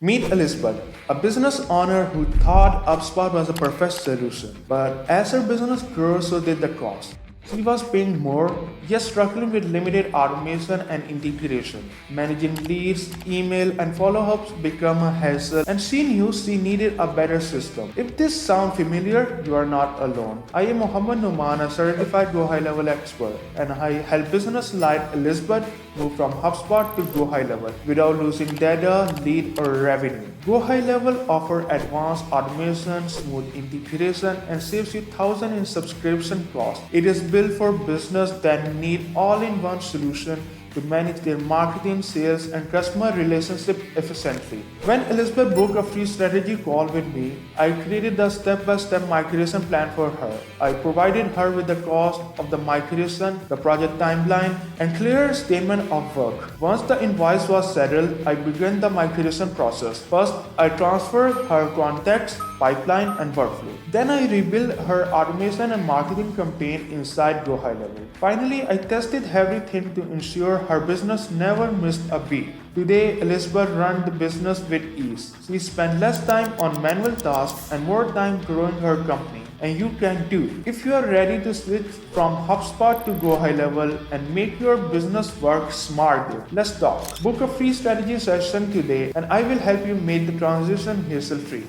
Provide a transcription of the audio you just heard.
Meet Elizabeth, a business owner who thought HubSpot was a perfect solution. But as her business grew, so did the cost. She was paying more, yet struggling with limited automation and integration. Managing leads, email, and follow-ups became a hassle, and she knew she needed a better system. If this sounds familiar, you are not alone. I am Mohammed Numan, a certified GoHighLevel expert, and I help business like Elizabeth move from HubSpot to GoHighLevel without losing data, lead, or revenue. GoHighLevel offers advanced automation, smooth integration, and saves you thousands in subscription costs. It is built for business that need all-in-one solution to manage their marketing, sales, and customer relationship efficiently. When Elizabeth booked a free strategy call with me, I created the step-by-step migration plan for her. I provided her with the cost of the migration, the project timeline, and clear statement of work. Once the invoice was settled, I began the migration process. First, I transferred her contacts, pipeline, and workflow. Then I rebuilt her automation and marketing campaign inside GoHighLevel. Finally, I tested everything to ensure her business never missed a beat. Today, Elizabeth runs the business with ease. She spent less time on manual tasks and more time growing her company. And you can too. If you are ready to switch from HubSpot to GoHighLevel and make your business work smarter, let's talk. Book a free strategy session today and I will help you make the transition hassle-free.